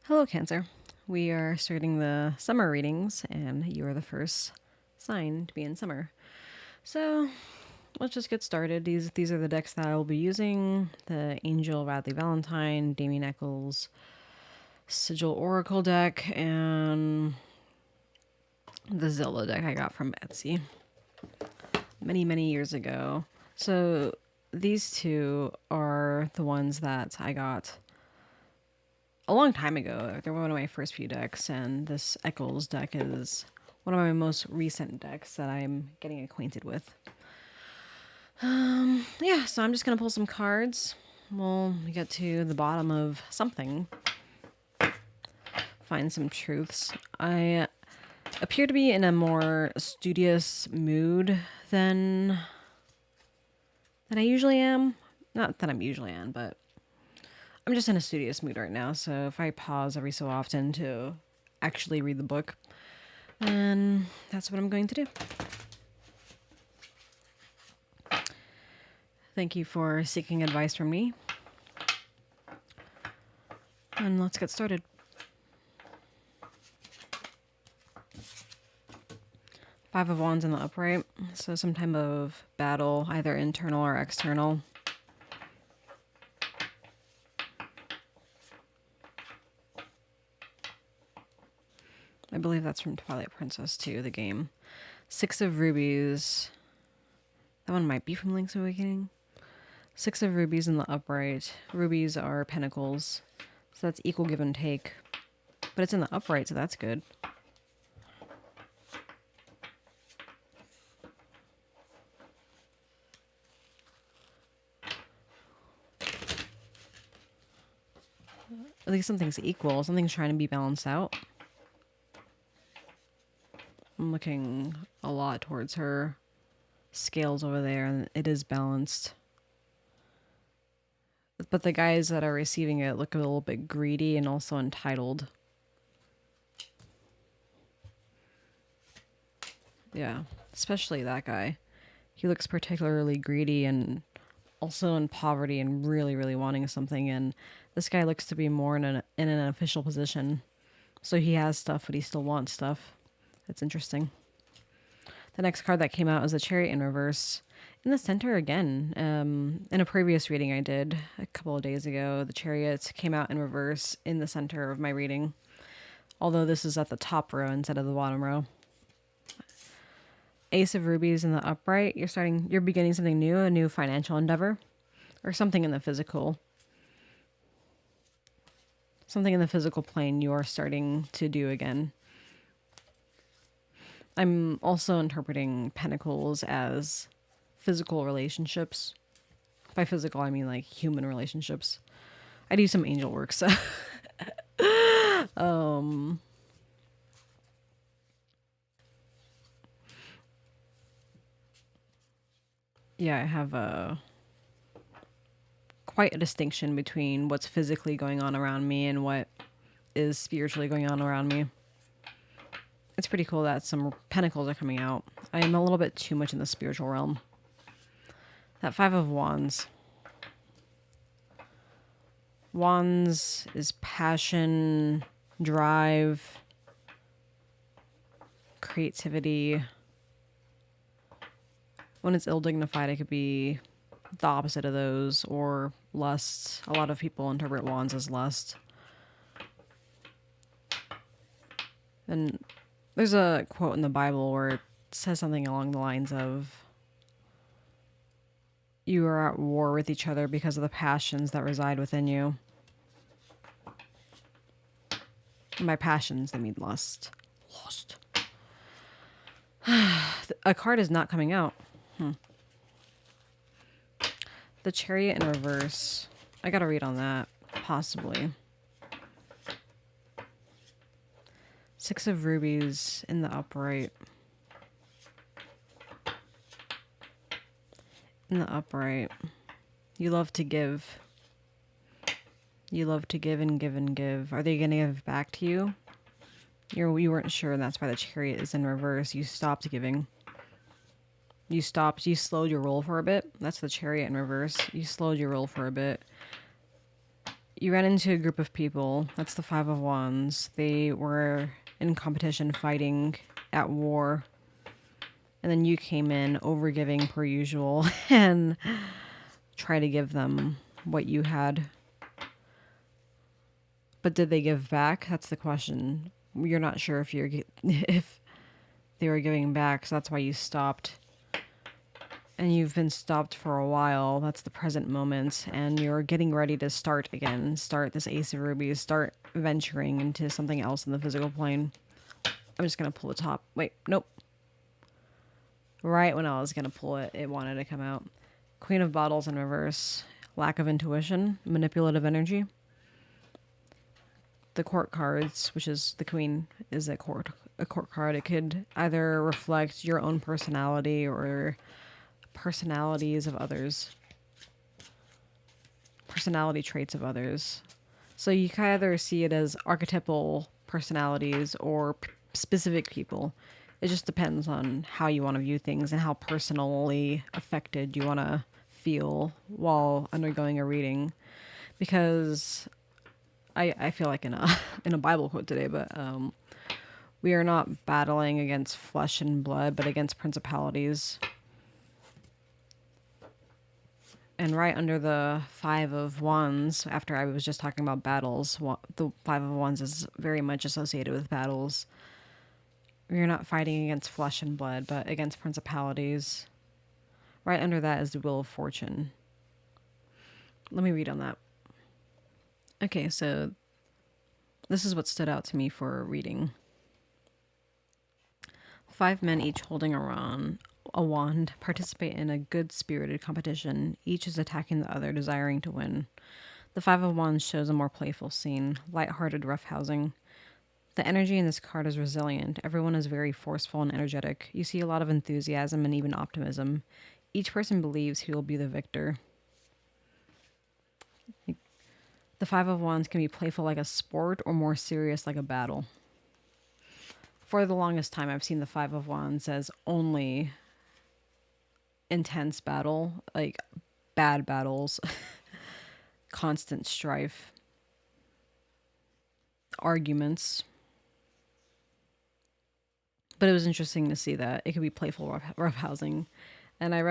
Hello, Cancer. We are starting the summer readings, and you are the first sign to be in summer. So let's just get started. These are the decks that I will be using: the Angel Radley Valentine, Damien Eccles, Sigil Oracle deck, and the Zilla deck I got from Etsy many years ago. So these two are the ones that I got a long time ago. They were one of my first few decks, and this Eccles deck is one of my most recent decks that I'm getting acquainted with. Yeah, so I'm just gonna pull some cards. We'll get to the bottom of something, find some truths. I appear to be in a more studious mood than I usually am. Not that I'm usually in, but I'm just in a studious mood right now. So if I pause every so often to actually read the book, then that's what I'm going to do. Thank you for seeking advice from me. And let's get started. Five of Wands in the upright. So some type of battle, either internal or external. I believe that's from Twilight Princess too, the game. Six of Rubies. That one might be from Link's Awakening. Six of Rubies in the upright. Rubies are pentacles. So that's equal give and take. But it's in the upright, so that's good. At least something's equal. Something's trying to be balanced out. I'm looking a lot towards her scales over there, and it is balanced. But the guys that are receiving it look a little bit greedy and also entitled. Yeah, especially that guy. He looks particularly greedy and also in poverty and really wanting something. And this guy looks to be more in an official position. So he has stuff, but he still wants stuff. That's interesting. The next card that came out is the Chariot in reverse. In the center again. In a previous reading I did a couple of days ago, the Chariot came out in reverse in the center of my reading. Although this is at the top row instead of the bottom row. Ace of Rubies in the upright. You're beginning something new, a new financial endeavor, or something in the physical. Something in the physical plane you are starting to do again. I'm also interpreting pentacles as physical relationships. By physical, I mean like human relationships. I do some angel work, so yeah, I have quite a distinction between what's physically going on around me and what is spiritually going on around me. It's pretty cool that some pentacles are coming out. I am a little bit too much in the spiritual realm. That Five of Wands. Wands is passion, drive, creativity. When it's ill-dignified, it could be the opposite of those, or lust. A lot of people interpret wands as lust. And there's a quote in the Bible where it says something along the lines of, you are at war with each other because of the passions that reside within you. And by passions, they mean lust. Lust. A card is not coming out. The Chariot in reverse. I gotta read on that. Possibly. Six of Rubies in the upright. In the upright. You love to give. You love to give and give and give. Are they gonna give back to you? You weren't sure, and that's why the Chariot is in reverse. You stopped giving. You slowed your roll for a bit. That's the Chariot in reverse. You slowed your roll for a bit. You ran into a group of people. That's the Five of Wands. They were in competition, fighting at war. And then you came in, overgiving per usual, and try to give them what you had. But did they give back? That's the question. You're not sure if they were giving back, so that's why you stopped. And you've been stopped for a while. That's the present moment, and you're getting ready to start again. Start this Ace of Rubies. Start venturing into something else in the physical plane. I'm just gonna pull the top. Wait, nope. Right when I was gonna pull it, it wanted to come out. Queen of Bottles in reverse. Lack of intuition, manipulative energy. The court cards, which is the queen, is a court card. It could either reflect your own personality or personalities of others, personality traits of others. So you can either see it as archetypal personalities or specific people. It just depends on how you want to view things and how personally affected you want to feel while undergoing a reading. Because I feel like in a in a Bible quote today, but we are not battling against flesh and blood, but against principalities. And right under the Five of Wands, after I was just talking about battles, the Five of Wands is very much associated with battles. You're not fighting against flesh and blood, but against principalities. Right under that is the Wheel of Fortune. Let me read on that. Okay, so this is what stood out to me for reading. 5 men, each holding a wand, participate in a good-spirited competition. Each is attacking the other, desiring to win. The Five of Wands shows a more playful scene, light-hearted roughhousing. The energy in this card is resilient. Everyone is very forceful and energetic. You see a lot of enthusiasm and even optimism. Each person believes he will be the victor. The Five of Wands can be playful like a sport or more serious like a battle. For the longest time, I've seen the Five of Wands as only intense battle, like bad battles, constant strife, arguments. But it was interesting to see that it could be playful roughhousing. And I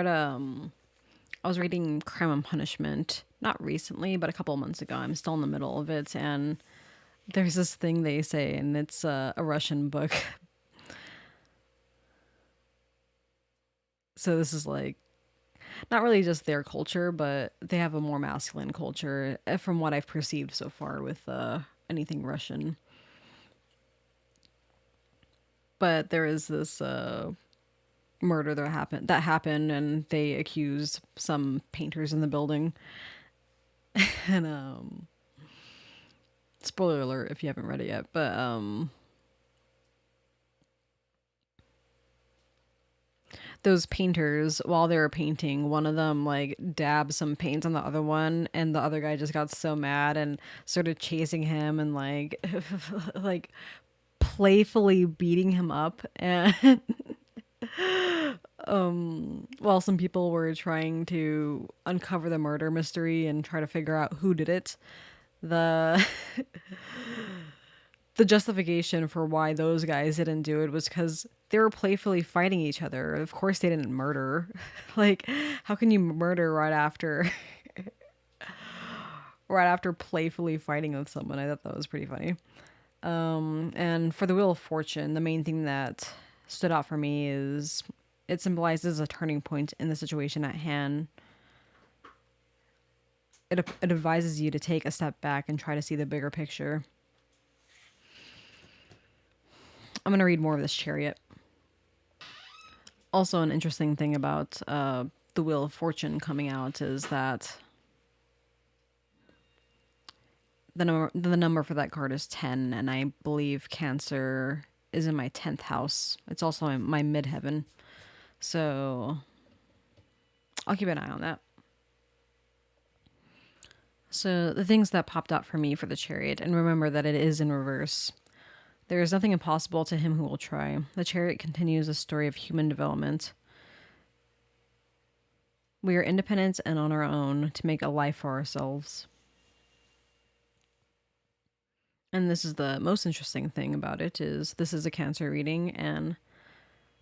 was reading Crime and Punishment, not recently, but a couple of months ago. I'm still in the middle of it, and there's this thing they say, and it's a Russian book. So this is like not really just their culture, but they have a more masculine culture, from what I've perceived so far with anything Russian. But there is this murder that happened, and they accused some painters in the building. And spoiler alert if you haven't read it yet, but those painters, while they were painting, one of them like dabbed some paint on the other one, and the other guy just got so mad and started chasing him and like like playfully beating him up. And while some people were trying to uncover the murder mystery and try to figure out who did it, the the justification for why those guys didn't do it was because they were playfully fighting each other. Of course, they didn't murder. Like, how can you murder right after playfully fighting with someone? I thought that was pretty funny. And for the Wheel of Fortune, the main thing that stood out for me is it symbolizes a turning point in the situation at hand. It advises you to take a step back and try to see the bigger picture. I'm going to read more of this Chariot. Also, an interesting thing about the Wheel of Fortune coming out is that the number for that card is 10, and I believe Cancer is in my 10th house. It's also in my midheaven. So I'll keep an eye on that. So the things that popped out for me for the Chariot, and remember that it is in reverse. There is nothing impossible to him who will try. The Chariot continues a story of human development. We are independent and on our own to make a life for ourselves. And this is the most interesting thing about it is this is a Cancer reading, and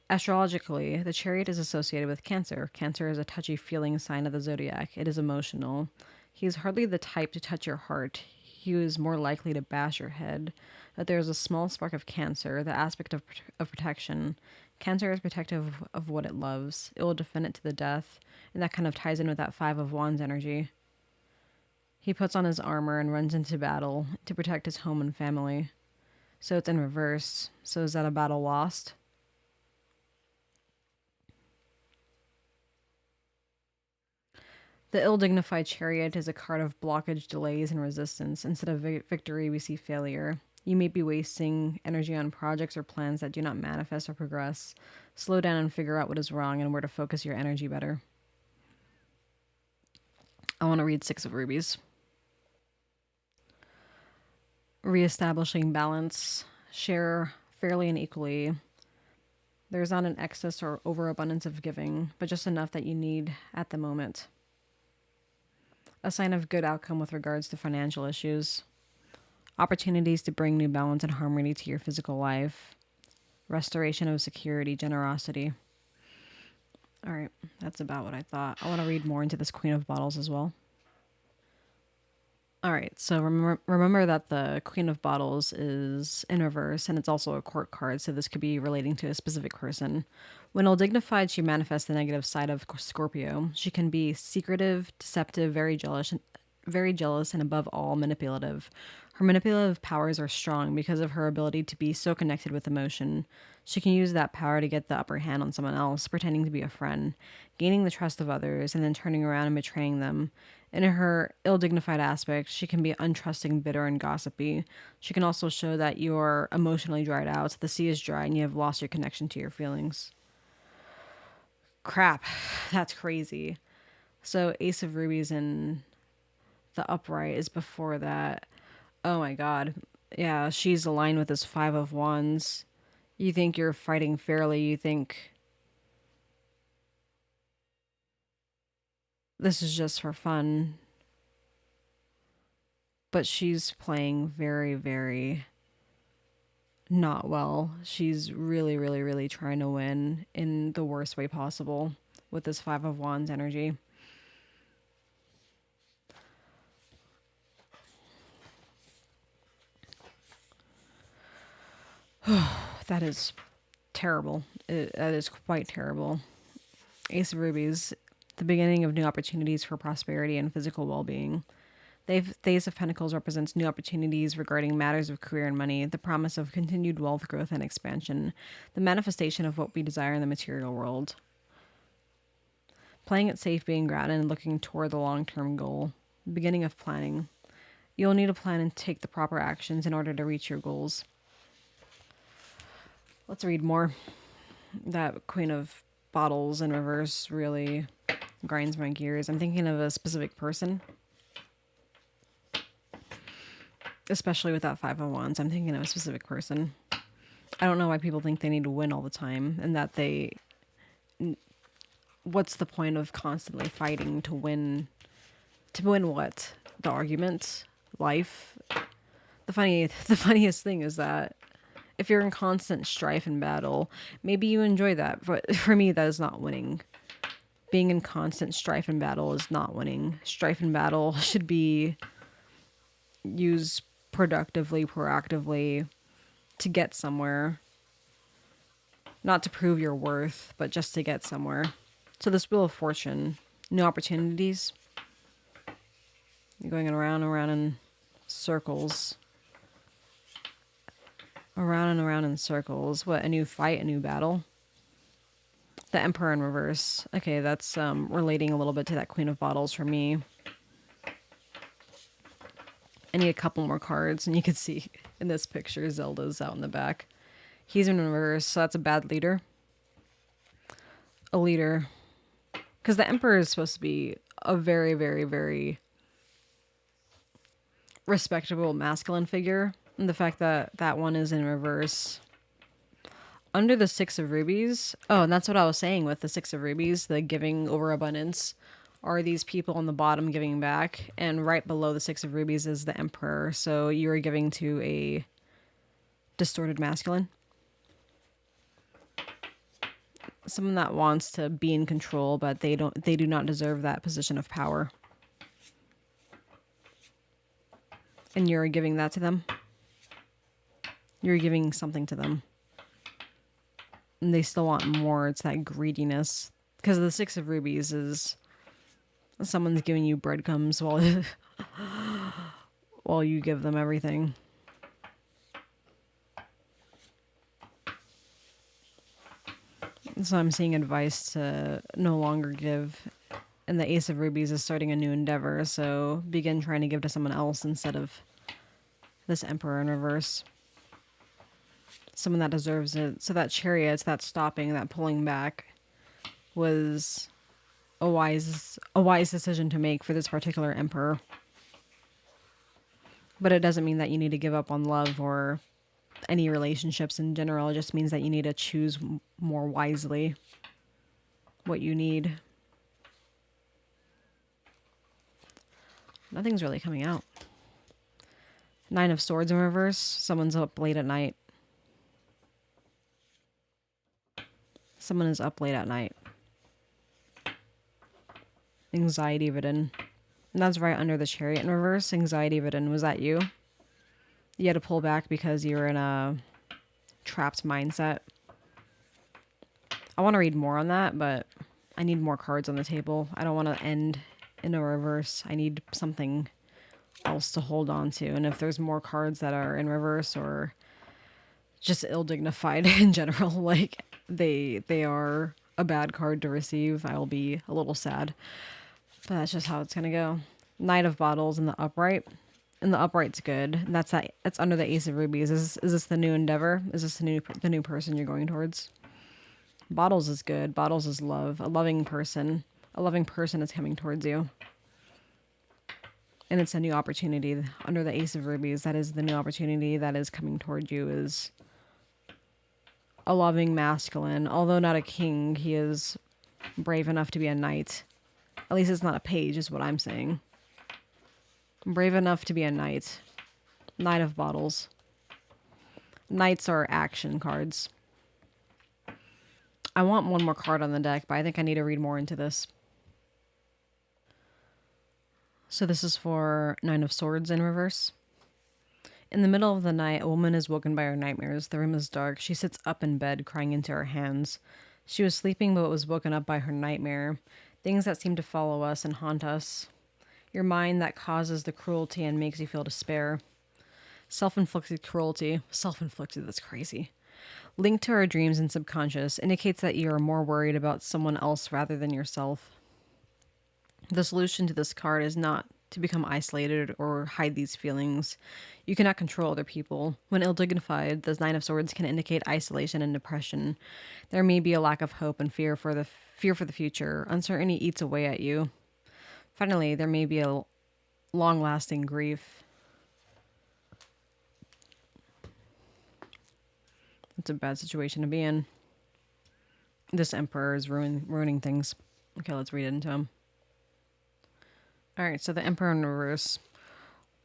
astrologically, the Chariot is associated with Cancer. Cancer is a touchy feeling sign of the zodiac. It is emotional. He is hardly the type to touch your heart. He is more likely to bash your head. But there is a small spark of Cancer, the aspect of protection. Cancer is protective of what it loves. It will defend it to the death, and that kind of ties in with that Five of Wands energy. He puts on his armor and runs into battle to protect his home and family. So it's in reverse. So is that a battle lost? The ill-dignified Chariot is a card of blockage, delays, and resistance. Instead of victory, we see failure. You may be wasting energy on projects or plans that do not manifest or progress. Slow down and figure out what is wrong and where to focus your energy better. I want to read Six of Rubies. Reestablishing balance. Share fairly and equally. There's not an excess or overabundance of giving, but just enough that you need at the moment. A sign of good outcome with regards to financial issues. Opportunities to bring new balance and harmony to your physical life. Restoration of security, generosity. All right, that's about what I thought. I want to read more into this Queen of Bottles as well. All right, so remember that the Queen of Bottles is in reverse, and it's also a court card, so this could be relating to a specific person. When ill-dignified, she manifests the negative side of Scorpio. She can be secretive, deceptive, very jealous, and above all, manipulative. Her manipulative powers are strong because of her ability to be so connected with emotion. She can use that power to get the upper hand on someone else, pretending to be a friend, gaining the trust of others, and then turning around and betraying them. In her ill-dignified aspect, she can be untrusting, bitter, and gossipy. She can also show that you're emotionally dried out, the sea is dry, and you have lost your connection to your feelings. Crap, that's crazy. So Ace of Rubies in the upright is before that. Oh my god. Yeah, she's aligned with this Five of Wands. You think you're fighting fairly. You think this is just for fun. But she's playing very, very not well. She's really, really, really trying to win in the worst way possible with this Five of Wands energy. That is terrible. That is quite terrible. Ace of Rubies, the beginning of new opportunities for prosperity and physical well-being. The Ace of Pentacles represents new opportunities regarding matters of career and money, the promise of continued wealth growth and expansion, the manifestation of what we desire in the material world. Playing it safe, being grounded, and looking toward the long-term goal. The beginning of planning. You'll need to plan and take the proper actions in order to reach your goals. Let's read more. That Queen of Bottles in reverse really grinds my gears. I'm thinking of a specific person. Especially with that Five of Wands, I'm thinking of a specific person. I don't know why people think they need to win all the time, and that they... What's the point of constantly fighting to win? To win what? The argument? Life? The funniest thing is that if you're in constant strife and battle, maybe you enjoy that, but for me, that is not winning. Being in constant strife and battle is not winning. Strife and battle should be used productively, proactively, to get somewhere. Not to prove your worth, but just to get somewhere. So this Wheel of Fortune, new opportunities. You're going around and around in circles. Around and around in circles. What, a new fight, a new battle? The Emperor in reverse. Okay, that's relating a little bit to that Queen of Bottles for me. I need a couple more cards, and you can see in this picture Zelda's out in the back. He's in reverse, so that's a bad leader. A leader. Because the Emperor is supposed to be a very, very, very respectable masculine figure. And the fact that that one is in reverse. Under the Six of Rubies. Oh, and that's what I was saying with the Six of Rubies, the giving overabundance. are these people on the bottom giving back, and right below the Six of Rubies is the Emperor. So you're giving to a distorted masculine. Someone that wants to be in control, but they do not deserve that position of power. And you're giving that to them. You're giving something to them. And they still want more. It's that greediness. Because the Six of Rubies is someone's giving you breadcrumbs while while you give them everything. So I'm seeing advice to no longer give. And the Ace of Rubies is starting a new endeavor, so begin trying to give to someone else instead of this Emperor in reverse. Someone that deserves it. So that Chariot, that stopping, that pulling back was a wise decision to make for this particular Emperor. But it doesn't mean that you need to give up on love or any relationships in general. It just means that you need to choose more wisely what you need. Nothing's really coming out. Nine of Swords in reverse. Someone's up late at night. Someone is up late at night. Anxiety ridden. And that's right under the Chariot in reverse. Anxiety ridden. Was that you? You had to pull back because you're in a trapped mindset. I want to read more on that, but I need more cards on the table. I don't want to end in a reverse. I need something else to hold on to. And if there's more cards that are in reverse or just ill-dignified in general, like they are a bad card to receive, I'll be a little sad. But that's just how it's gonna go. Knight of Bottles in the upright. And the upright's good. And that's under the Ace of Rubies. Is this the new endeavor? Is this the new person you're going towards? Bottles is good. Bottles is love. A loving person. A loving person is coming towards you. And it's a new opportunity. Under the Ace of Rubies, that is the new opportunity that is coming toward you, is a loving masculine. Although not a king, he is brave enough to be a knight. At least it's not a page, is what I'm saying. Brave enough to be a knight. Knight of Bottles. Knights are action cards. I want one more card on the deck, but I think I need to read more into this. So this is for Nine of Swords in reverse. In the middle of the night, a woman is woken by her nightmares. The room is dark. She sits up in bed, crying into her hands. She was sleeping, but was woken up by her nightmare. Things that seem to follow us and haunt us. Your mind that causes the cruelty and makes you feel despair. Self-inflicted cruelty. Self-inflicted, that's crazy. Linked to our dreams and subconscious, indicates that you are more worried about someone else rather than yourself. The solution to this card is not to become isolated or hide these feelings. You cannot control other people. When ill-dignified, the Nine of Swords can indicate isolation and depression. There may be a lack of hope and fear for the future. Uncertainty eats away at you. Finally, there may be a long-lasting grief. It's a bad situation to be in. This Emperor is ruining things. Okay, let's read it into him. Alright, so the Emperor in reverse.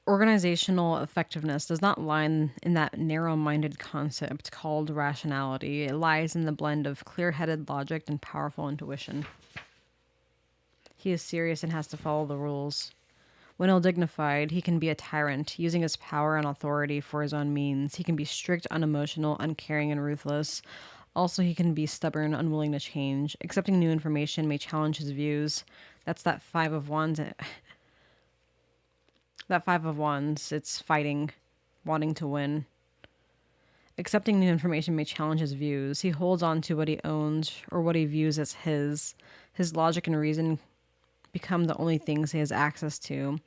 Organizational effectiveness does not lie in that narrow-minded concept called rationality. It lies in the blend of clear-headed logic and powerful intuition. He is serious and has to follow the rules. When ill-dignified, he can be a tyrant, using his power and authority for his own means. He can be strict, unemotional, uncaring, and ruthless. Also, he can be stubborn, unwilling to change. Accepting new information may challenge his views. That's that Five of Wands. That Five of Wands, it's fighting, wanting to win. Accepting new information may challenge his views. He holds on to what he owns or what he views as his. His logic and reason become the only things he has access to.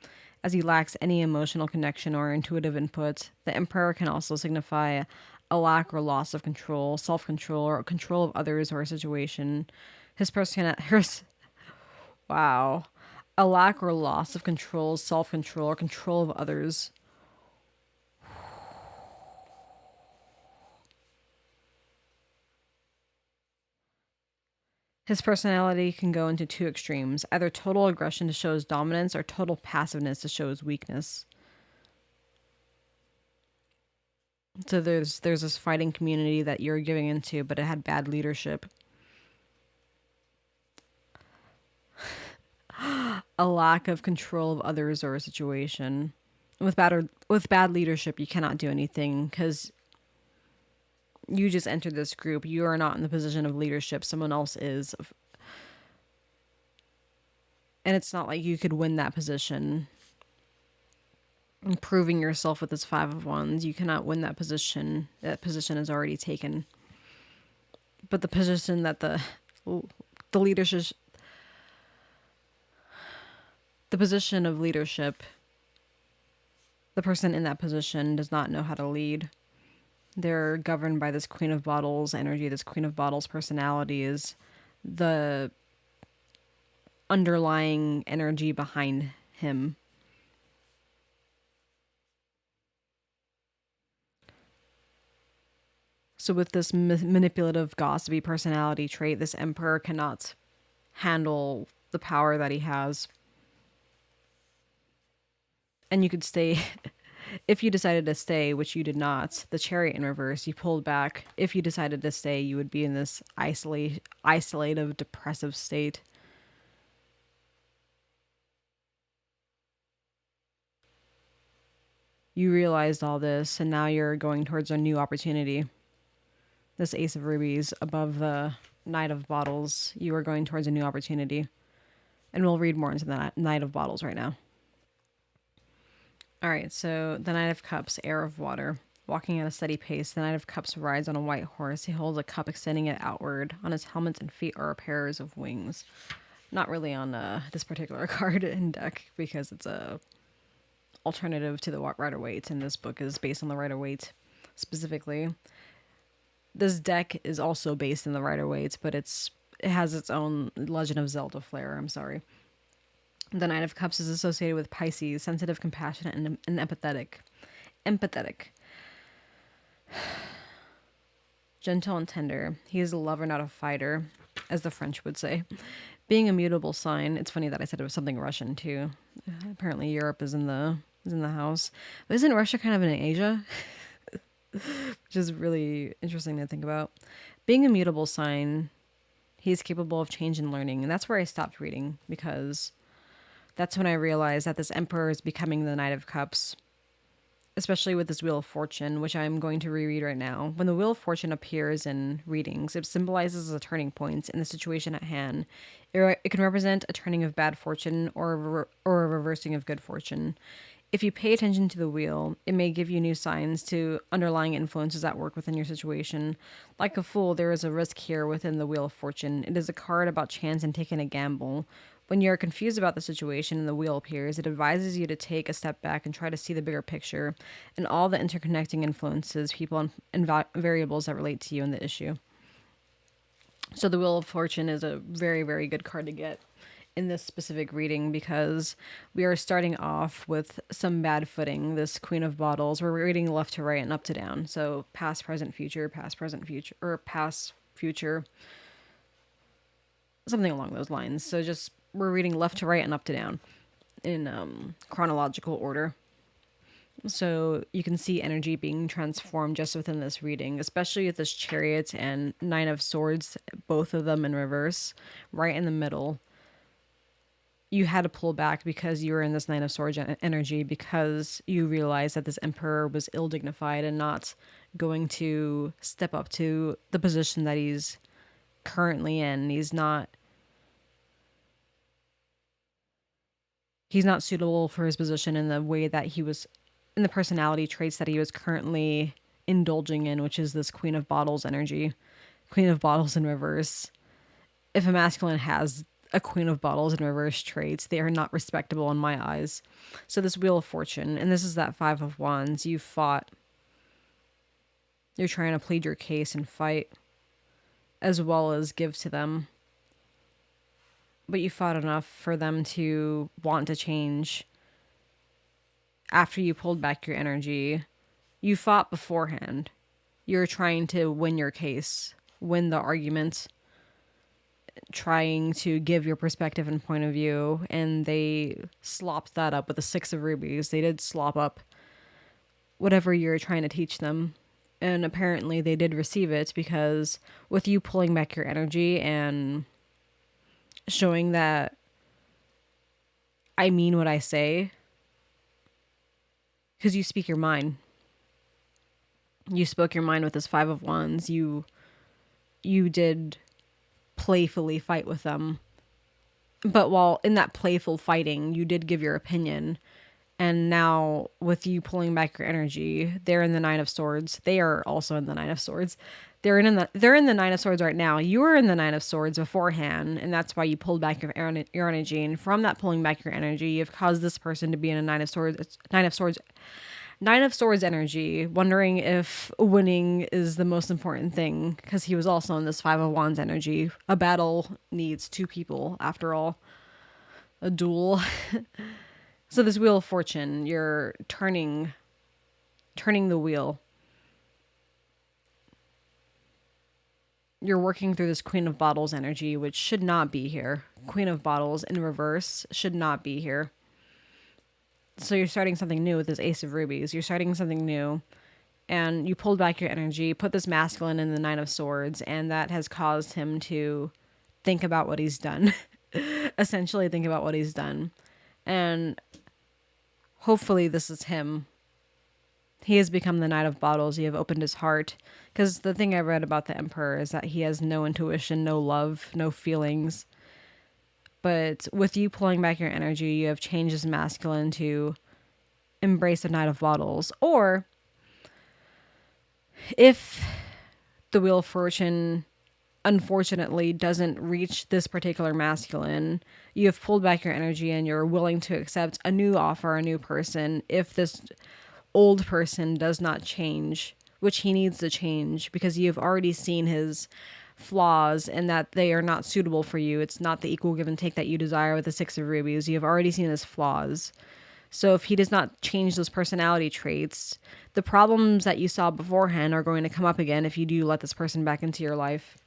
As he lacks any emotional connection or intuitive input, the Emperor can also signify a lack or loss of control, self-control, or control of others or a situation. Wow. A lack or loss of control, self-control, or control of others. His personality can go into two extremes, either total aggression to show his dominance or total passiveness to show his weakness. So there's this fighting community that you're giving into, but it had bad leadership. A lack of control of others or a situation. With bad leadership, you cannot do anything because you just entered this group. You are not in the position of leadership. Someone else is. And it's not like you could win that position. Proving yourself with this Five of Wands, you cannot win that position. That position is already taken. But the position that the leadership, the position of leadership, the person in that position does not know how to lead. They're governed by this Queen of Bottles energy. This Queen of Bottles personality is the underlying energy behind him. So with this manipulative, gossipy personality trait, this Emperor cannot handle the power that he has. And you could stay, if you decided to stay, which you did not, the Chariot in reverse, you pulled back. If you decided to stay, you would be in this isolative, depressive state. You realized all this, and now you're going towards a new opportunity. This Ace of Rubies above the Knight of Bottles, you are going towards a new opportunity. And we'll read more into the Knight of Bottles right now. All right, so the Knight of Cups, Heir of Water. Walking at a steady pace, the Knight of Cups rides on a white horse. He holds a cup, extending it outward. On his helmet and feet are pairs of wings. Not really on this particular card in deck, because it's a alternative to the Rider-Waite, and this book is based on the Rider-Waite specifically. This deck is also based in the Rider-Waite, but it has its own Legend of Zelda flair. I'm sorry. The Knight of Cups is associated with Pisces, sensitive, compassionate, and empathetic. Gentle and tender. He is a lover, not a fighter, as the French would say. Being a mutable sign. It's funny that I said it was something Russian too. Apparently Europe is in the house. But isn't Russia kind of in Asia? Which is really interesting to think about. Being a mutable sign, he's capable of change and learning. And that's where I stopped reading, because that's when I realized that this Emperor is becoming the Knight of Cups, especially with this Wheel of Fortune, which I'm going to reread right now. When the Wheel of Fortune appears in readings, it symbolizes a turning point in the situation at hand. It can represent a turning of bad fortune or a reversing of good fortune. If you pay attention to the wheel, it may give you new signs to underlying influences at work within your situation. Like a fool, there is a risk here within the Wheel of Fortune. It is a card about chance and taking a gamble. When you're confused about the situation and the wheel appears, it advises you to take a step back and try to see the bigger picture and all the interconnecting influences, people, and variables that relate to you in the issue. So the Wheel of Fortune is a very, very good card to get in this specific reading, because we are starting off with some bad footing. This Queen of Bottles, we're reading left to right and up to down. So past, present, future, or past, future, something along those lines. So just we're reading left to right and up to down in chronological order. So you can see energy being transformed just within this reading, especially with this Chariot and Nine of Swords, both of them in reverse, right in the middle. You had to pull back because you were in this Nine of Swords energy, because you realized that this Emperor was ill-dignified and not going to step up to the position that he's currently in. He's not suitable for his position in the way that he was, in the personality traits that he was currently indulging in, which is this Queen of Bottles energy. Queen of Bottles in reverse. If a masculine has a Queen of Bottles in reverse traits, they are not respectable in my eyes. So this Wheel of Fortune, and this is that Five of Wands. You fought. You're trying to plead your case and fight, as well as give to them. But you fought enough for them to want to change. After you pulled back your energy, you fought beforehand. You're trying to win your case, win the argument, trying to give your perspective and point of view, and they slopped that up with the Six of Rubies. They did slop up whatever you're trying to teach them. And apparently they did receive it, because with you pulling back your energy and showing that I mean what I say, because you speak your mind. You spoke your mind with this Five of Wands. You did playfully fight with them. But while in that playful fighting, you did give your opinion. And now with you pulling back your energy, they're in the Nine of Swords. They are also in the Nine of Swords. They're in the Nine of Swords right now. You were in the Nine of Swords beforehand, and that's why you pulled back your energy. And from that pulling back your energy, you've caused this person to be in a Nine of Swords energy, wondering if winning is the most important thing, because he was also in this Five of Wands energy. A battle needs two people, after all. A duel. So this Wheel of Fortune, you're turning the wheel. You're working through this Queen of Bottles energy, which should not be here. Queen of Bottles in reverse should not be here. So you're starting something new with this Ace of Rubies. You're starting something new, and you pulled back your energy, put this masculine in the Nine of Swords, and that has caused him to think about what he's done. Essentially think about what he's done. And hopefully this is him. He has become the Knight of Bottles. You have opened his heart. Because the thing I read about the Emperor is that he has no intuition, no love, no feelings. But with you pulling back your energy, you have changed his masculine to embrace the Knight of Bottles. Or if the Wheel of Fortune unfortunately doesn't reach this particular masculine, you have pulled back your energy and you're willing to accept a new offer, a new person, if this old person does not change, which he needs to change, because you've already seen his flaws and that they are not suitable for you. It's not the equal give and take that you desire with the Six of Rubies. You have already seen his flaws. So if he does not change those personality traits, the problems that you saw beforehand are going to come up again if you do let this person back into your life.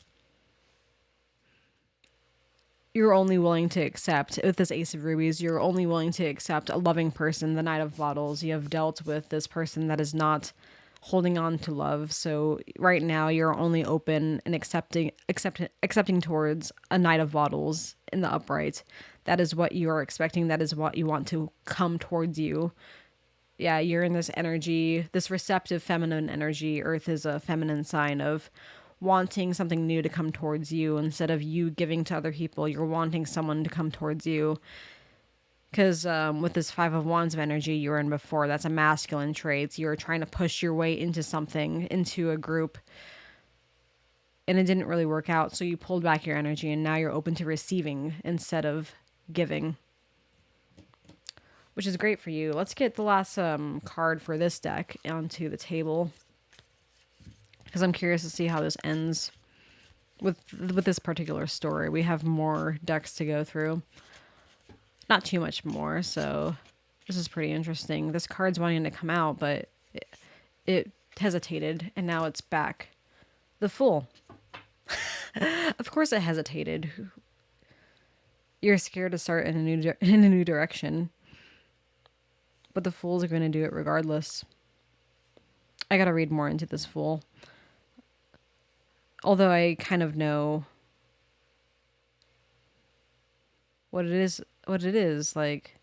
You're only willing to accept, with this Ace of Rubies, you're only willing to accept a loving person, the Knight of Bottles. You have dealt with this person that is not holding on to love. So right now you're only open and accepting towards a Knight of Bottles in the upright. That is what you are expecting. That is what you want to come towards you. Yeah, you're in this energy, this receptive feminine energy. Earth is a feminine sign of wanting something new to come towards you instead of you giving to other people. You're wanting someone to come towards you. Because with this Five of Wands of energy you were in before, that's a masculine trait. You're trying to push your way into something, into a group, and it didn't really work out. So you pulled back your energy, and now you're open to receiving instead of giving, which is great for you. Let's get the last card for this deck onto the table, because I'm curious to see how this ends with this particular story. We have more decks to go through. Not too much more, so this is pretty interesting. This card's wanting to come out, but it hesitated, and now it's back. The Fool. Of course it hesitated. You're scared to start in a new direction. But the Fools are going to do it regardless. I gotta read more into this Fool. Although I kind of know what it is, like,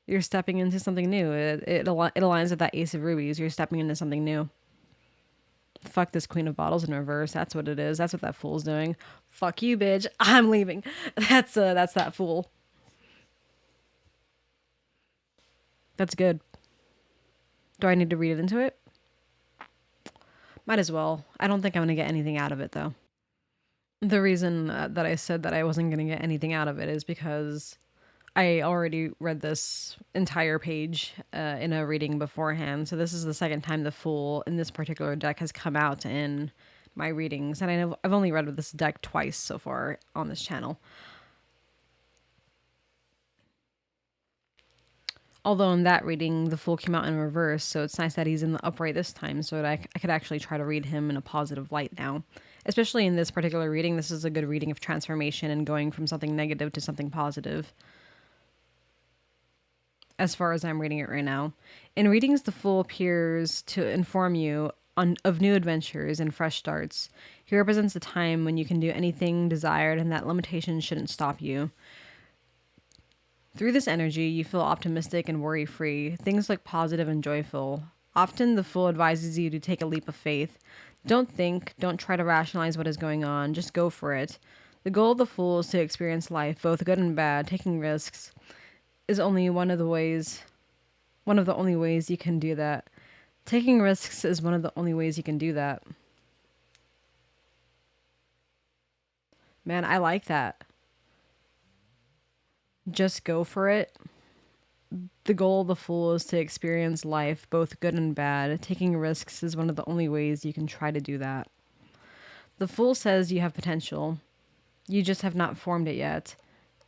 you're stepping into something new. It aligns with that Ace of Rubies. You're stepping into something new. Fuck this Queen of Bottles in reverse. That's what it is. That's what that Fool's doing. Fuck you, bitch. I'm leaving. That's that Fool. That's good. Do I need to read it into it? Might as well. I don't think I'm going to get anything out of it, though. The reason that I said that I wasn't going to get anything out of it is because I already read this entire page in a reading beforehand. So this is the second time the Fool in this particular deck has come out in my readings. And I know I've only read this deck twice so far on this channel. Although in that reading, the Fool came out in reverse, so it's nice that he's in the upright this time, so that I could actually try to read him in a positive light now. Especially in this particular reading, this is a good reading of transformation and going from something negative to something positive, as far as I'm reading it right now. In readings, the Fool appears to inform you of new adventures and fresh starts. He represents a time when you can do anything desired and that limitations shouldn't stop you. Through this energy, you feel optimistic and worry free. Things look positive and joyful. Often, the Fool advises you to take a leap of faith. Don't think, don't try to rationalize what is going on, just go for it. The goal of the Fool is to experience life, both good and bad. Taking risks is only one of the only ways you can do that. Taking risks is one of the only ways you can do that. Man, I like that. Just go for it. The goal of the Fool is to experience life, both good and bad. Taking risks is one of the only ways you can try to do that. The Fool says you have potential. You just have not formed it yet.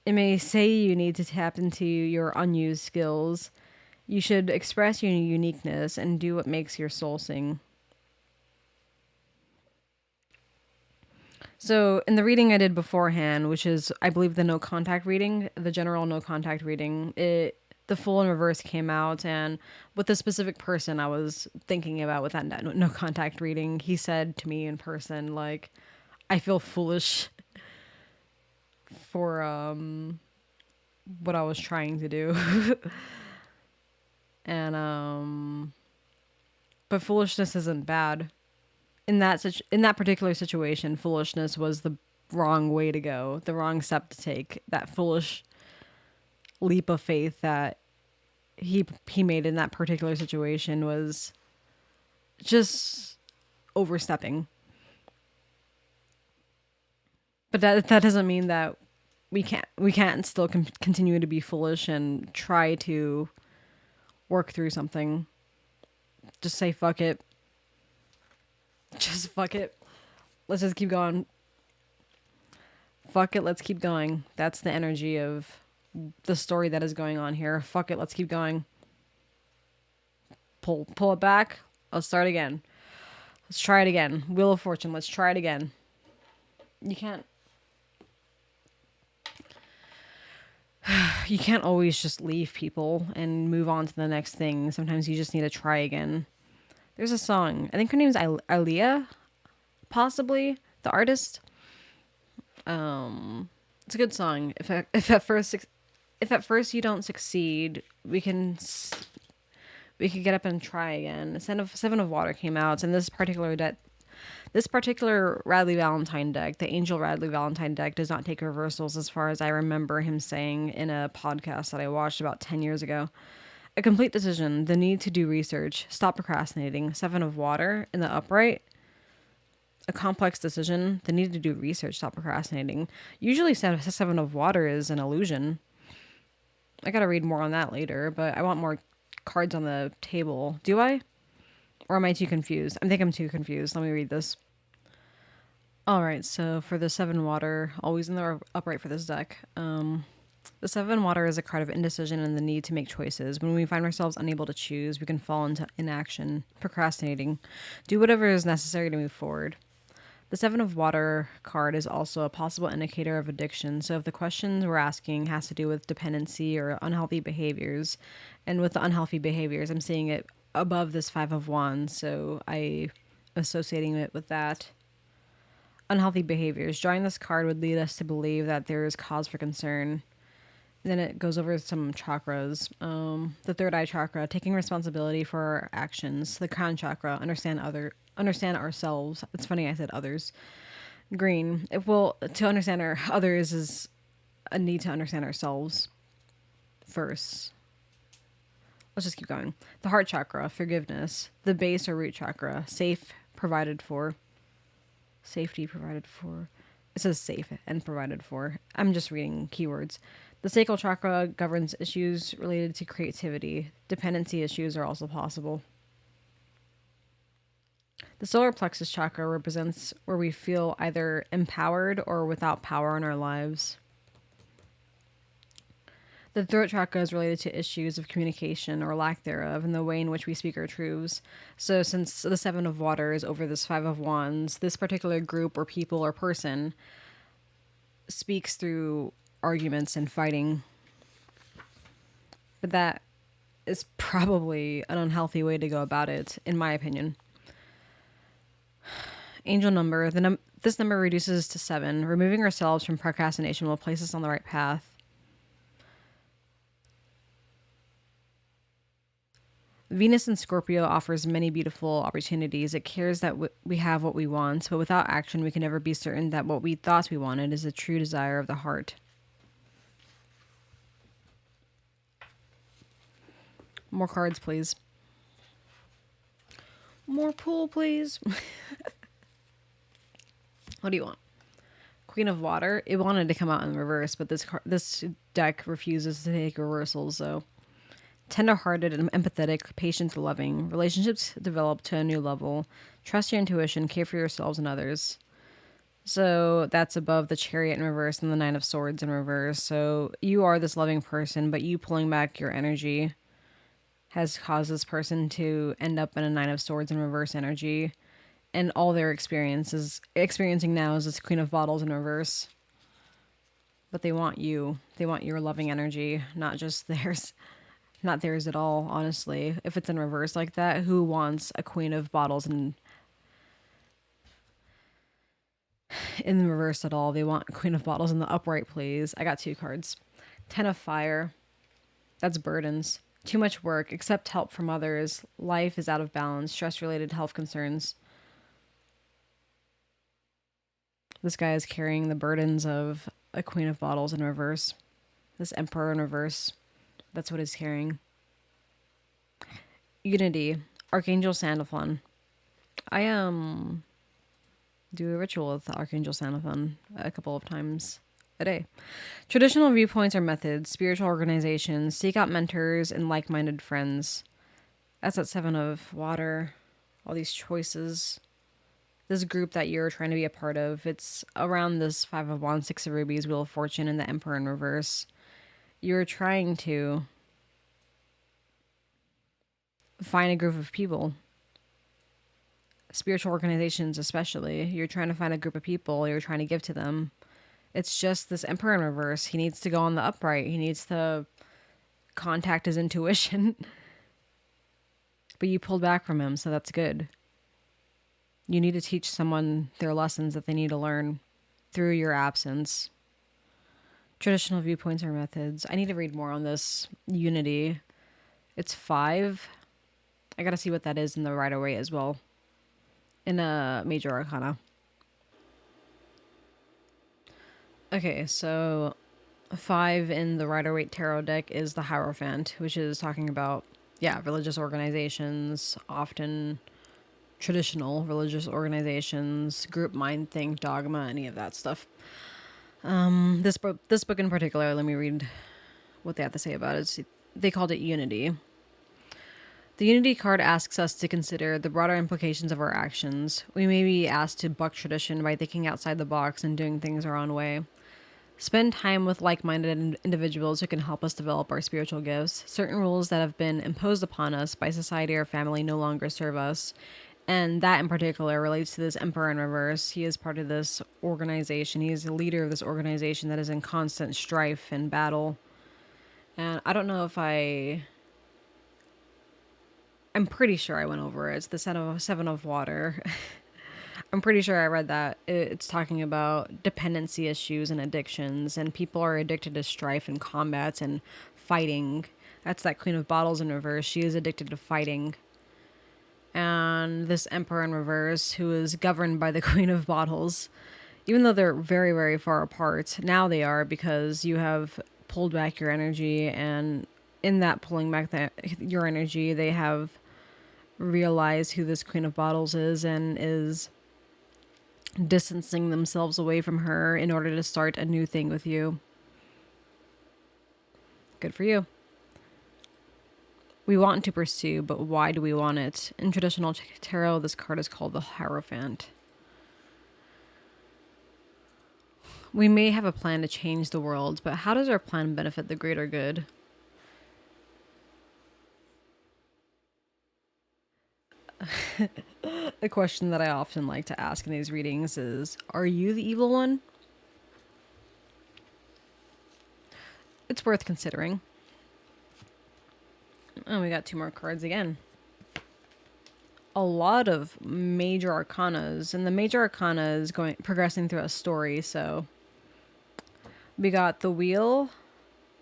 It may say you need to tap into your unused skills. You should express your uniqueness and do what makes your soul sing. So, in the reading I did beforehand, which is, I believe, the no contact reading, the general no contact reading, the Fool in reverse came out, and with the specific person I was thinking about with that no contact reading, he said to me in person, like, I feel foolish for what I was trying to do. And but foolishness isn't bad. In that particular situation, foolishness was the wrong way to go, the wrong step to take. That foolish leap of faith that he made in that particular situation was just overstepping. But that doesn't mean that we can't still continue to be foolish and try to work through something. Just say fuck it. Just fuck it. Let's just keep going. Fuck it, let's keep going. That's the energy of the story that is going on here. Fuck it, let's keep going. Pull it back. Let's start again. Let's try it again. Wheel of Fortune, let's try it again. You can't always just leave people and move on to the next thing. Sometimes you just need to try again. There's a song. I think her name's Aaliyah, possibly the artist. It's a good song. If at first you don't succeed, we could get up and try again. Seven of Water came out, and this particular Radley Valentine deck, the Angel Radley Valentine deck, does not take reversals, as far as I remember him saying in a podcast that I watched about 10 years ago. A complete decision, the need to do research, stop procrastinating, Seven of Water in the upright. A complex decision, the need to do research, stop procrastinating. Usually Seven of Water is an illusion. I gotta read more on that later, but I want more cards on the table. Do I? Or am I too confused? I think I'm too confused. Let me read this. Alright, so for the Seven Water, always in the upright for this deck. The Seven Water is a card of indecision and the need to make choices. When we find ourselves unable to choose, we can fall into inaction, procrastinating, do whatever is necessary to move forward. The Seven of Water card is also a possible indicator of addiction. So if the questions we're asking has to do with dependency or unhealthy behaviors, and with the unhealthy behaviors, I'm seeing it above this Five of Wands, so I associating it with that. Unhealthy behaviors. Drawing this card would lead us to believe that there is cause for concern. Then it goes over some chakras. The third eye chakra, taking responsibility for our actions. The crown chakra, understand ourselves. It's funny I said others. Green, to understand our others is a need to understand ourselves first. Let's just keep going. The heart chakra, forgiveness. The base or root chakra, safe, provided for. Safety provided for. It says safe and provided for. I'm just reading keywords. The sacral chakra governs issues related to creativity. Dependency issues are also possible. The solar plexus chakra represents where we feel either empowered or without power in our lives. The throat chakra is related to issues of communication or lack thereof and the way in which we speak our truths. So, since the Seven of Water is over this Five of Wands, this particular group or people or person speaks through arguments and fighting. But that is probably an unhealthy way to go about it, in my opinion. Angel number. This number reduces to 7. Removing ourselves from procrastination will place us on the right path. Venus in Scorpio offers many beautiful opportunities. It cares that we have what we want, but without action, we can never be certain that what we thought we wanted is a true desire of the heart. More cards, please. More pool, please. What do you want? Queen of Water. It wanted to come out in reverse, but this deck refuses to take reversals, so... Tender-hearted and empathetic, patient and loving. Relationships develop to a new level. Trust your intuition. Care for yourselves and others. So that's above the Chariot in reverse and the Nine of Swords in reverse. So you are this loving person, but you pulling back your energy has caused this person to end up in a Nine of Swords in reverse energy. And all they're experiencing now is this Queen of Bottles in reverse. But they want you. They want your loving energy, not just theirs. Not theirs at all, honestly. If it's in reverse like that, who wants a Queen of Bottles in reverse at all? They want Queen of Bottles in the upright, please. I got 2 cards. 10 of Fire. That's burdens. Too much work. Accept help from others. Life is out of balance. Stress-related health concerns. This guy is carrying the burdens of a Queen of Bottles in reverse. This Emperor in reverse. That's what he's carrying. Unity. Archangel Sandalphon. I do a ritual with Archangel Sandalphon a couple of times a day. Traditional viewpoints or methods. Spiritual organizations. Seek out mentors and like-minded friends. That's that 7 of Water. All these choices. This group that you're trying to be a part of. It's around this 5 of Wands, 6 of Rubies, Wheel of Fortune, and the Emperor in reverse. You're trying to find a group of people, spiritual organizations especially. You're trying to find a group of people you're trying to give to them. It's just this Emperor in reverse. He needs to go on the upright. He needs to contact his intuition. But you pulled back from him, so that's good. You need to teach someone their lessons that they need to learn through your absence. Traditional viewpoints or methods. I need to read more on this Unity. It's 5. I gotta see what that is in the Rider-Waite as well. In a Major Arcana. Okay, so 5 in the Rider-Waite Tarot deck is the Hierophant, which is talking about, religious organizations, often traditional religious organizations, group mind, think, dogma, any of that stuff. This book in particular, let me read what they have to say about it. They called it Unity. The Unity card asks us to consider the broader implications of our actions. We may be asked to buck tradition by thinking outside the box and doing things our own way. Spend time with like-minded individuals who can help us develop our spiritual gifts. Certain rules that have been imposed upon us by society or family no longer serve us. And that in particular relates to this Emperor in reverse. He is part of this organization. He is the leader of this organization that is in constant strife and battle. And I don't know if I'm pretty sure I went over it. It's the 7 of Water. I'm pretty sure I read that. It's talking about dependency issues and addictions, and people are addicted to strife and combats and fighting. That's that Queen of Bottles in reverse. She is addicted to fighting. And this Emperor in reverse, who is governed by the Queen of Bottles, even though they're very, very far apart, now they are, because you have pulled back your energy, and in that pulling back your energy, they have realized who this Queen of Bottles is and is distancing themselves away from her in order to start a new thing with you. Good for you. We want to pursue, but why do we want it? In traditional tarot, this card is called the Hierophant. We may have a plan to change the world, but how does our plan benefit the greater good? A question that I often like to ask in these readings is, are you the evil one? It's worth considering. Oh, we got 2 more cards again. A lot of major arcanas, and the major arcana is progressing through a story. So we got the wheel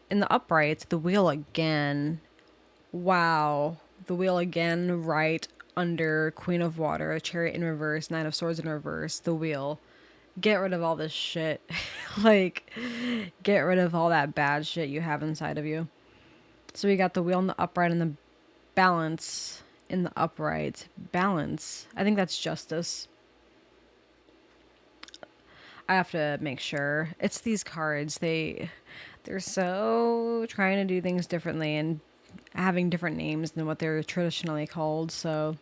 in the upright, the wheel again. Wow, the wheel again, right under Queen of Water, Chariot in reverse, Nine of Swords in reverse, the wheel. Get rid of all this shit. Like, get rid of all that bad shit you have inside of you. So we got the wheel in the upright and the balance in the upright. Balance. I think that's justice. I have to make sure. It's these cards. They're so trying to do things differently and having different names than what they're traditionally called. So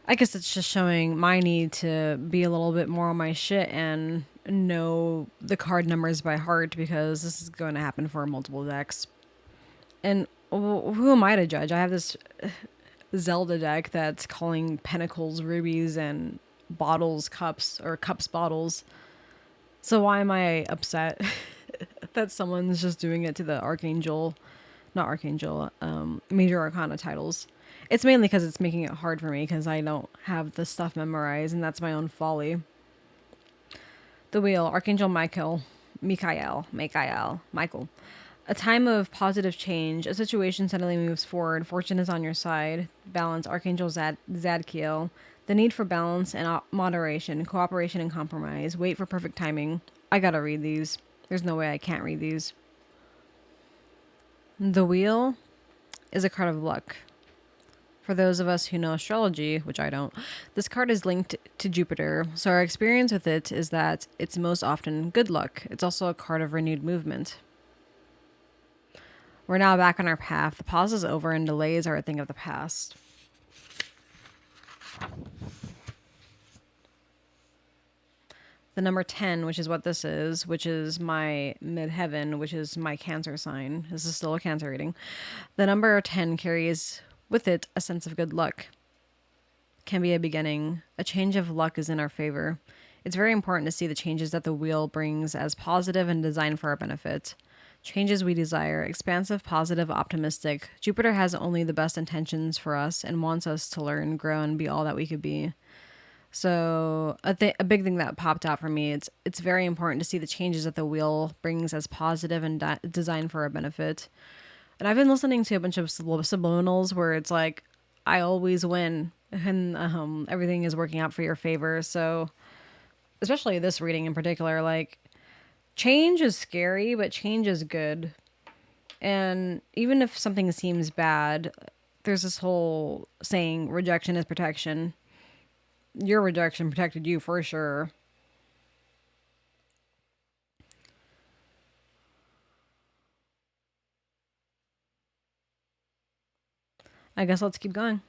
I guess it's just showing my need to be a little bit more on my shit and know the card numbers by heart, because this is going to happen for multiple decks. And who am I to judge? I have this Zelda deck that's calling pentacles rubies and bottles cups, or cups bottles. So why am I upset that someone's just doing it to the major arcana titles? It's mainly because it's making it hard for me because I don't have the stuff memorized, and that's my own folly. The wheel, Archangel Michael. A time of positive change. A situation suddenly moves forward. Fortune is on your side. Balance, Archangel Zadkiel. The need for balance and moderation, cooperation and compromise. Wait for perfect timing. I gotta read these. There's no way I can't read these. The wheel is a card of luck. For those of us who know astrology, which I don't, this card is linked to Jupiter, so our experience with it is that it's most often good luck. It's also a card of renewed movement. We're now back on our path. The pause is over and delays are a thing of the past. The number 10, which is what this is, which is my midheaven, which is my Cancer sign. This is still a Cancer reading. The number 10 carries with it a sense of good luck. Can be a beginning. A change of luck is in our favor. It's very important to see the changes that the wheel brings as positive and designed for our benefit. Changes we desire, expansive, positive, optimistic. Jupiter has only the best intentions for us and wants us to learn, grow, and be all that we could be. So a big thing that popped out for me, it's very important to see the changes that the wheel brings as positive and designed for our benefit. And I've been listening to a bunch of subliminals where it's like, I always win, and everything is working out for your favor. So especially this reading in particular, like, change is scary, but change is good. And even if something seems bad, there's this whole saying, rejection is protection. Your rejection protected you for sure. I guess let's keep going.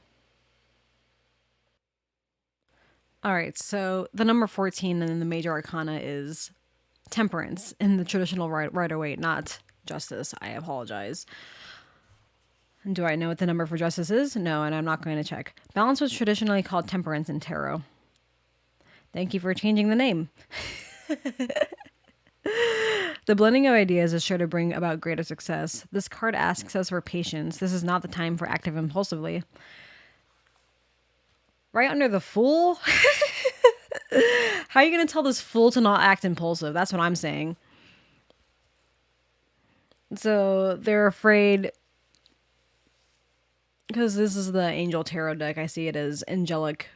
All right, so the number 14 in the major arcana is temperance in the traditional Rider-Waite, not justice. I apologize. Do I know what the number for justice is? No, and I'm not going to check. Balance was traditionally called temperance in tarot. Thank you for changing the name. The blending of ideas is sure to bring about greater success. This card asks us for patience. This is not the time for active impulsively. Right under the Fool? How are you going to tell this fool to not act impulsive? That's what I'm saying. So they're afraid, because this is the Angel Tarot deck. I see it as angelic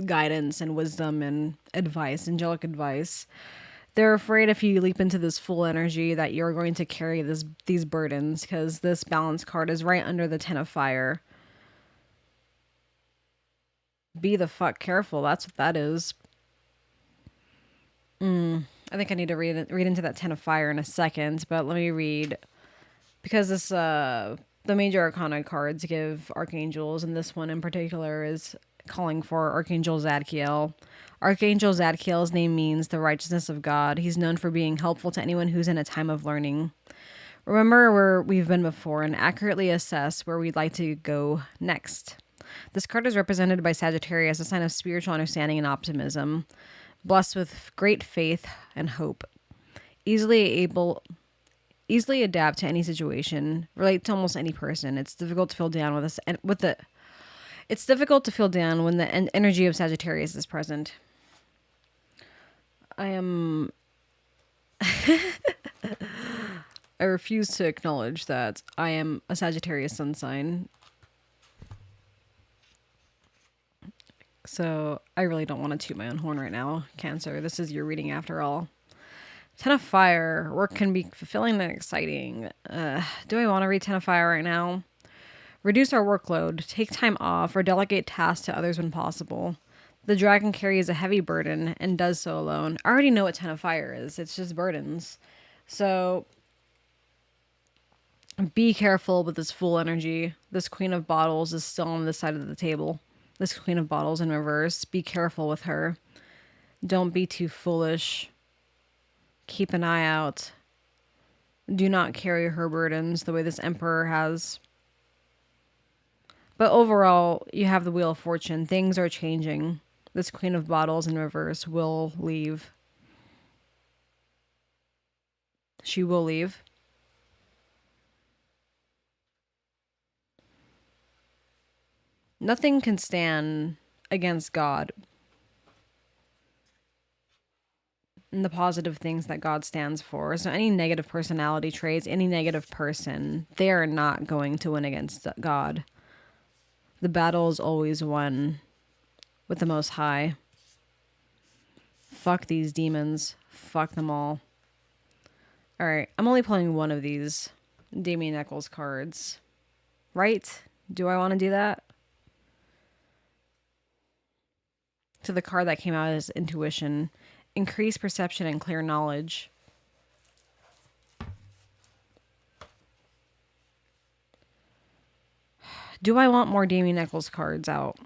guidance and wisdom and advice, angelic advice. They're afraid if you leap into this full energy that you're going to carry these burdens, because this balance card is right under the 10 of fire. Be the fuck careful. That's what that is. I think I need to read into that 10 of fire in a second, but let me read, because this the major arcana cards give archangels, and this one in particular is calling for Archangel Zadkiel. Archangel Zadkiel's name means the righteousness of God. He's known for being helpful to anyone who's in a time of learning. Remember where we've been before and accurately assess where we'd like to go next. This card is represented by Sagittarius, a sign of spiritual understanding and optimism, blessed with great faith and hope, easily adapt to any situation, relate to almost any person. It's difficult to feel down it's difficult to feel down when the energy of Sagittarius is present. I refuse to acknowledge that I am a Sagittarius sun sign. So I really don't want to toot my own horn right now, Cancer. This is your reading after all. Ten of Fire. Work can be fulfilling and exciting. Do I want to read Ten of Fire right now? Reduce our workload. Take time off or delegate tasks to others when possible. The dragon carries a heavy burden and does so alone. I already know what Ten of Fire is. It's just burdens. So be careful with this Fool energy. This Queen of Bottles is still on this side of the table. This Queen of Bottles in reverse. Be careful with her. Don't be too foolish. Keep an eye out. Do not carry her burdens the way this Emperor has. But overall, you have the Wheel of Fortune. Things are changing. This Queen of Bottles in reverse will leave. She will leave. Nothing can stand against God and the positive things that God stands for. So any negative personality traits, any negative person, they are not going to win against God. The battle is always won with the Most High. Fuck these demons. Fuck them all. Alright, I'm only playing one of these Damien Eccles cards. Right? Do I want to do that? So the card that came out is Intuition. Increase perception and clear knowledge. Do I want more Damien Eccles cards out?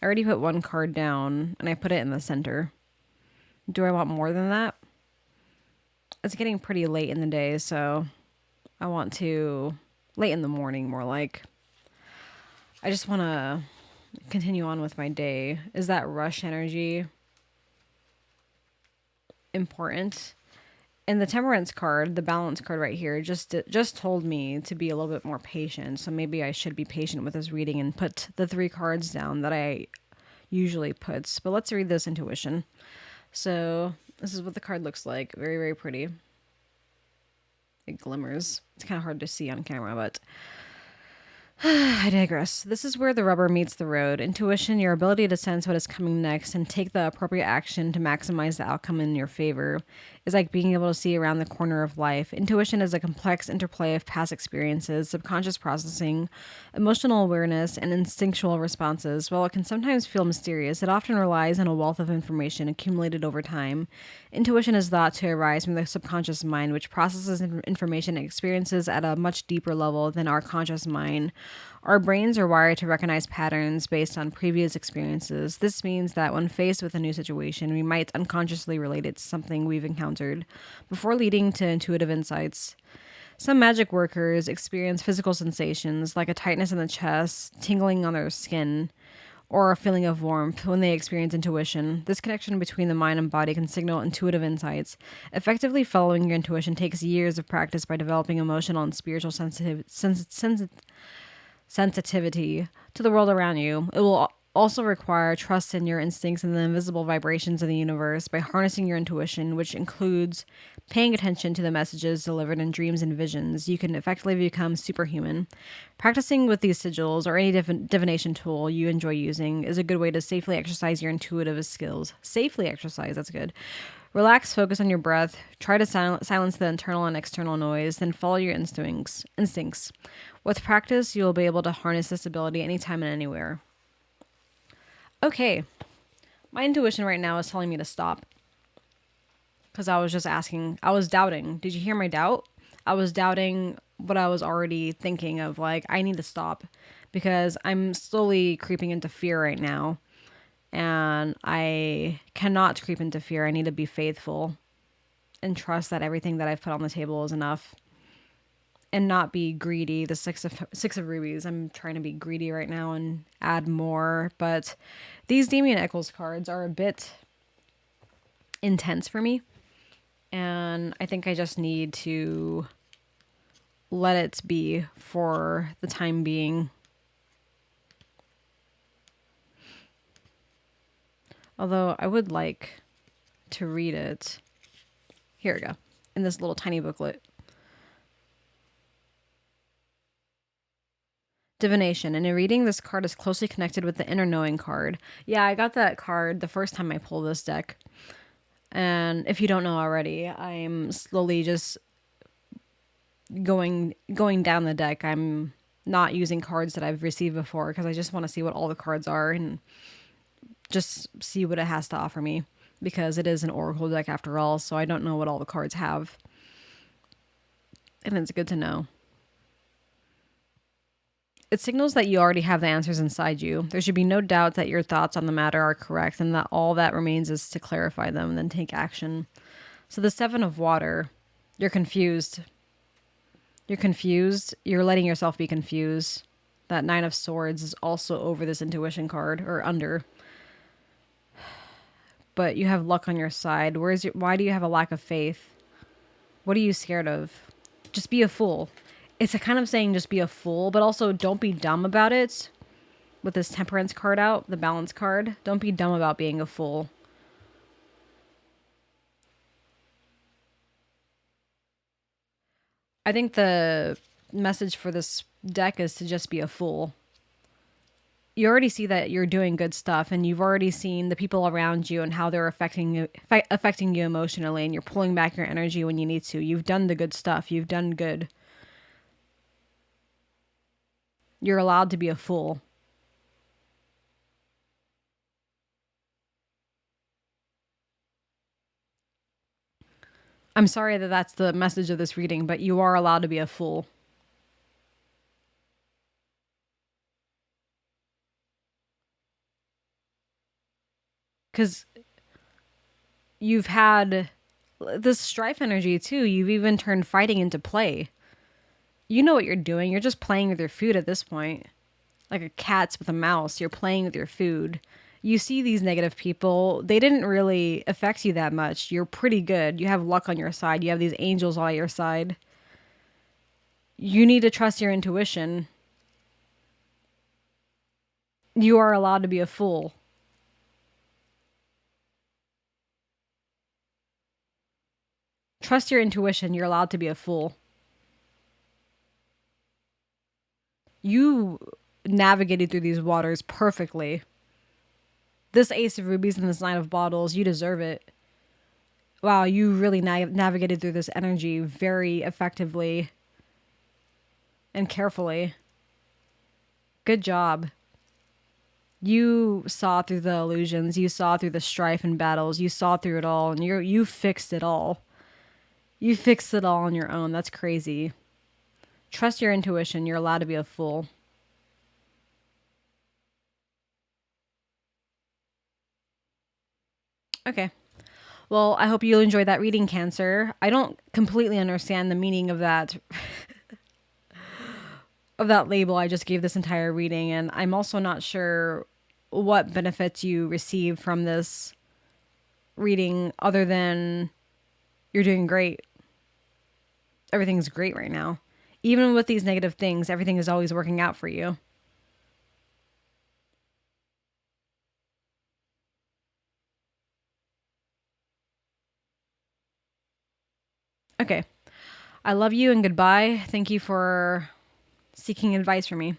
I already put one card down, and I put it in the center. Do I want more than that? It's getting pretty late in the day, so I want to... Late in the morning, more like. I just want to continue on with my day. Is that rush energy important? And the Temperance card, the Balance card right here, just told me to be a little bit more patient. So maybe I should be patient with this reading and put the 3 cards down that I usually put. But let's read this Intuition. So this is what the card looks like. Very, very pretty. It glimmers. It's kind of hard to see on camera, but... I digress. This is where the rubber meets the road. Intuition, your ability to sense what is coming next and take the appropriate action to maximize the outcome in your favor, is like being able to see around the corner of life. Intuition is a complex interplay of past experiences, subconscious processing, emotional awareness, and instinctual responses. While it can sometimes feel mysterious, it often relies on a wealth of information accumulated over time. Intuition is thought to arise from the subconscious mind, which processes information and experiences at a much deeper level than our conscious mind. Our brains are wired to recognize patterns based on previous experiences. This means that when faced with a new situation, we might unconsciously relate it to something we've encountered before leading to intuitive insights. Some magic workers experience physical sensations like a tightness in the chest, tingling on their skin, or a feeling of warmth when they experience intuition. This connection between the mind and body can signal intuitive insights. Effectively following your intuition takes years of practice by developing emotional and spiritual sensitivity to the world around you. It will also require trust in your instincts and the invisible vibrations of the universe. By harnessing your intuition, which includes paying attention to the messages delivered in dreams and visions, you can effectively become superhuman. Practicing with these sigils or any divination tool you enjoy using is a good way to safely exercise your intuitive skills. Safely exercise, that's good. Relax, focus on your breath, try to silence the internal and external noise, then follow your instincts. With practice, you will be able to harness this ability anytime and anywhere. Okay, my intuition right now is telling me to stop. Because I was just asking, I was doubting. Did you hear my doubt? I was doubting what I was already thinking of. Like, I need to stop because I'm slowly creeping into fear right now. And I cannot creep into fear. I need to be faithful and trust that everything that I've put on the table is enough and not be greedy. The six of rubies. I'm trying to be greedy right now and add more. But these Damien Eccles cards are a bit intense for me. And I think I just need to let it be for the time being. Although I would like to read it. Here we go. In this little tiny booklet. Divination. In a reading, this card is closely connected with the inner knowing card. Yeah, I got that card the first time I pulled this deck. And if you don't know already, I'm slowly just going down the deck. I'm not using cards that I've received before because I just want to see what all the cards are and just see what it has to offer me, because it is an oracle deck after all, so I don't know what all the cards have. And it's good to know. It signals that you already have the answers inside you. There should be no doubt that your thoughts on the matter are correct and that all that remains is to clarify them and then take action. So the Seven of Water, you're confused. You're confused. You're letting yourself be confused. That Nine of Swords is also over this intuition card, or under. But you have luck on your side. Why do you have a lack of faith? What are you scared of? Just be a fool. It's a kind of saying just be a fool, but also don't be dumb about it. With this Temperance card out, the Balance card, don't be dumb about being a fool. I think the message for this deck is to just be a fool. You already see that you're doing good stuff, and you've already seen the people around you and how they're affecting you emotionally, and you're pulling back your energy when you need to. You've done the good stuff. You've done good. You're allowed to be a fool. I'm sorry that that's the message of this reading, but you are allowed to be a fool. Because you've had this strife energy too. You've even turned fighting into play. You know what you're doing. You're just playing with your food at this point. Like a cat's with a mouse. You're playing with your food. You see these negative people. They didn't really affect you that much. You're pretty good. You have luck on your side. You have these angels on your side. You need to trust your intuition. You are allowed to be a fool. Trust your intuition. You're allowed to be a fool. You navigated through these waters perfectly. This Ace of Rubies and this Nine of Bottles, you deserve it. Wow, you really navigated through this energy very effectively and carefully. Good job. You saw through the illusions, you saw through the strife and battles, you saw through it all, and you fixed it all. You fixed it all on your own. That's crazy. Trust your intuition. You're allowed to be a fool. Okay. Well, I hope you enjoyed that reading, Cancer. I don't completely understand the meaning of that label I just gave this entire reading, and I'm also not sure what benefits you receive from this reading other than you're doing great. Everything's great right now. Even with these negative things, everything is always working out for you. Okay. I love you and goodbye. Thank you for seeking advice from me.